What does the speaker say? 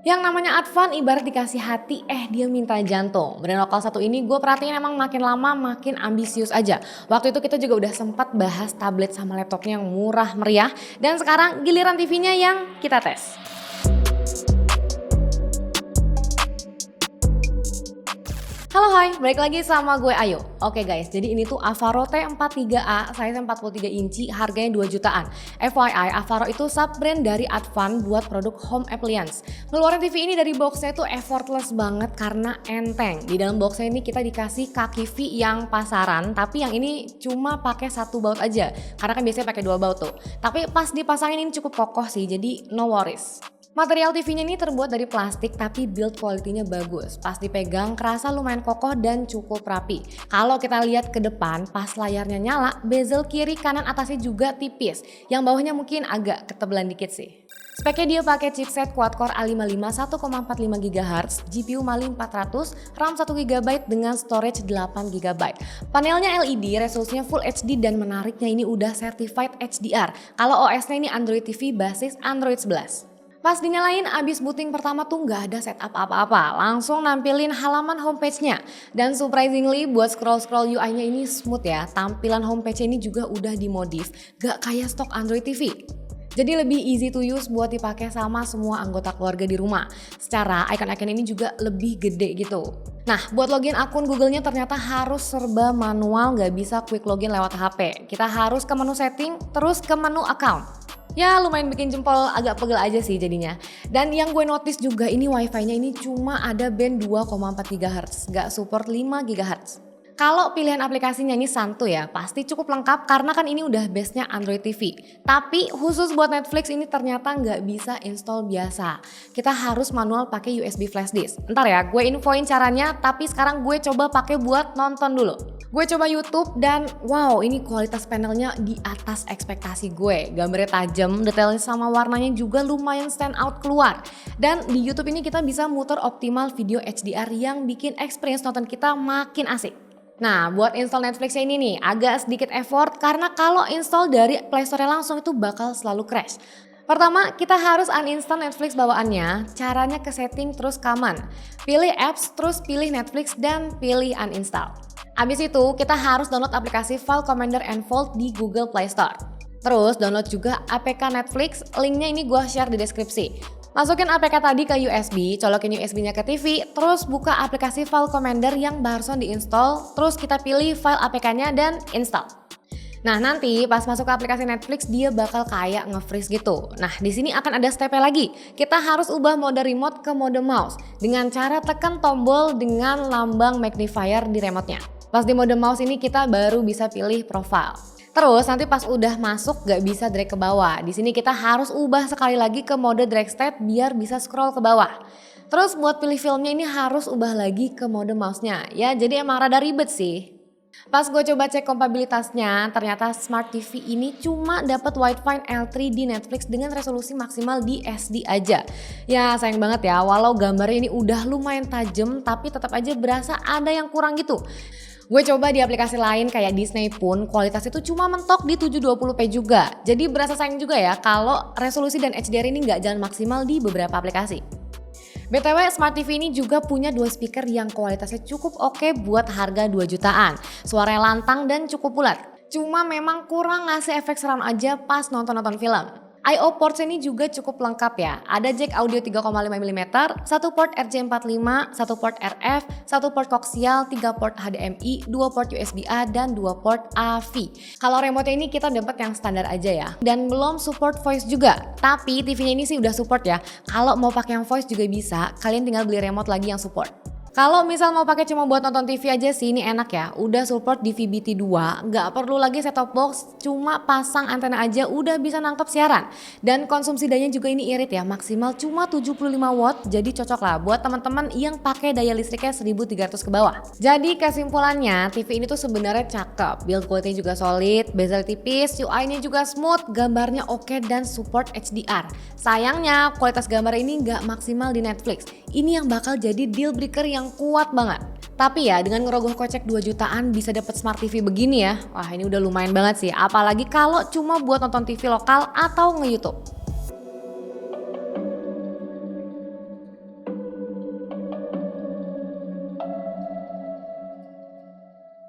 Yang namanya Advan ibarat dikasih hati, dia minta jantung. Brand lokal satu ini gue perhatiin emang makin lama makin ambisius aja. Waktu itu kita juga udah sempat bahas tablet sama laptopnya yang murah meriah. Dan sekarang giliran TV-nya yang kita tes. Halo hai, balik lagi sama gue Ayu. Oke guys, jadi ini tuh Avaro T43A size 43 inci, harganya 2 jutaan. FYI, Avaro itu sub-brand dari Advan buat produk home appliance. Ngeluarin TV ini dari boxnya tuh effortless banget karena enteng. Di dalam boxnya ini kita dikasih kaki V yang pasaran, tapi yang ini cuma pakai satu baut aja. Karena kan biasanya pakai 2 baut tuh. Tapi pas dipasangin ini cukup kokoh sih, jadi no worries. Material TV-nya ini terbuat dari plastik tapi build quality-nya bagus. Pas dipegang kerasa lumayan kokoh dan cukup rapi. Kalau kita lihat ke depan, pas layarnya nyala, bezel kiri kanan atasnya juga tipis. Yang bawahnya mungkin agak ketebelan dikit sih. Speknya dia pakai chipset quad-core A55 1,45 GHz, GPU Mali 400, RAM 1 GB dengan storage 8 GB. Panelnya LED, resolusinya Full HD dan menariknya ini udah certified HDR. Kalau OS-nya ini Android TV basis Android 11. Pas dinyalain abis booting pertama tuh nggak ada setup apa-apa, langsung nampilin halaman homepage-nya. Dan surprisingly buat scroll-scroll UI-nya ini smooth ya, tampilan homepage ini juga udah dimodif, gak kayak stok Android TV. Jadi lebih easy to use buat dipakai sama semua anggota keluarga di rumah. Secara icon-icon ini juga lebih gede gitu. Nah, buat login akun Google-nya ternyata harus serba manual, gak bisa quick login lewat HP. Kita harus ke menu setting, terus ke menu account. Ya lumayan bikin jempol agak pegel aja sih jadinya. Dan yang gue notice juga ini wifi-nya ini cuma ada band 2,4 GHz, gak support 5 GHz. Kalau pilihan aplikasinya ini santuy ya, pasti cukup lengkap karena kan ini udah base-nya Android TV. Tapi khusus buat Netflix ini ternyata nggak bisa install biasa. Kita harus manual pakai USB flash disk. Ntar ya, gue infoin caranya, tapi sekarang gue coba pakai buat nonton dulu. Gue coba YouTube dan wow, ini kualitas panelnya di atas ekspektasi gue. Gambarnya tajam, detailnya sama warnanya juga lumayan stand out keluar. Dan di YouTube ini kita bisa muter optimal video HDR yang bikin experience nonton kita makin asik. Nah, buat install Netflix ini nih agak sedikit effort karena kalau install dari Play Store langsung itu bakal selalu crash. Pertama, kita harus uninstall Netflix bawaannya. Caranya ke setting terus command. Pilih apps, terus pilih Netflix dan pilih uninstall. Abis itu, kita harus download aplikasi File Commander and Fold di Google Play Store. Terus download juga APK Netflix, linknya ini gue share di deskripsi. Masukin APK tadi ke USB, colokin USB-nya ke TV, terus buka aplikasi File Commander yang barusan diinstal, terus kita pilih file APK-nya dan install. Nah nanti pas masuk ke aplikasi Netflix dia bakal kayak nge-freeze gitu. Nah di sini akan ada step lagi. Kita harus ubah mode remote ke mode mouse dengan cara tekan tombol dengan lambang magnifier di remote-nya. Pas di mode mouse ini kita baru bisa pilih profile. Terus nanti pas udah masuk gak bisa drag ke bawah. Di sini kita harus ubah sekali lagi ke mode drag state biar bisa scroll ke bawah. Terus buat pilih filmnya ini harus ubah lagi ke mode mouse-nya. Ya jadi emang rada ribet sih. Pas gue coba cek kompatibilitasnya, ternyata Smart TV ini cuma dapat Widefine L3 di Netflix dengan resolusi maksimal di SD aja. Ya sayang banget ya, walau gambarnya ini udah lumayan tajam tapi tetap aja berasa ada yang kurang gitu. Gue coba di aplikasi lain kayak Disney pun kualitas itu cuma mentok di 720p juga. Jadi berasa sayang juga ya kalau resolusi dan HDR ini nggak jalan maksimal di beberapa aplikasi. BTW Smart TV ini juga punya 2 speaker yang kualitasnya cukup oke buat harga 2 jutaan. Suaranya lantang dan cukup bulat. Cuma memang kurang ngasih efek surround aja pas nonton-nonton film. I/O ports ini juga cukup lengkap ya. Ada jack audio 3,5mm, 1 port RJ45, 1 port RF, 1 port koaksial, 3 port HDMI, 2 port USB-A dan 2 port AV. Kalau remote ini kita dapat yang standar aja ya. Dan belum support voice juga. Tapi TV-nya ini sih udah support ya. Kalau mau pakai yang voice juga bisa, kalian tinggal beli remote lagi yang support. Kalau misal mau pakai cuma buat nonton TV aja sih ini enak ya, udah support DVB-T2, nggak perlu lagi set-top box, cuma pasang antena aja udah bisa nangkep siaran. Dan konsumsi dayanya juga ini irit ya, maksimal cuma 75 watt, jadi cocok lah buat teman-teman yang pakai daya listriknya 1300 ke bawah. Jadi kesimpulannya, TV ini tuh sebenarnya cakep, build quality juga solid, bezel tipis, UI-nya juga smooth, gambarnya oke dan support HDR. Sayangnya kualitas gambar ini nggak maksimal di Netflix. Ini yang bakal jadi deal breaker yang kuat banget. Tapi ya dengan ngerogoh kocek 2 jutaan bisa dapat Smart TV begini ya. Wah ini udah lumayan banget sih. Apalagi kalau cuma buat nonton TV lokal atau nge-YouTube.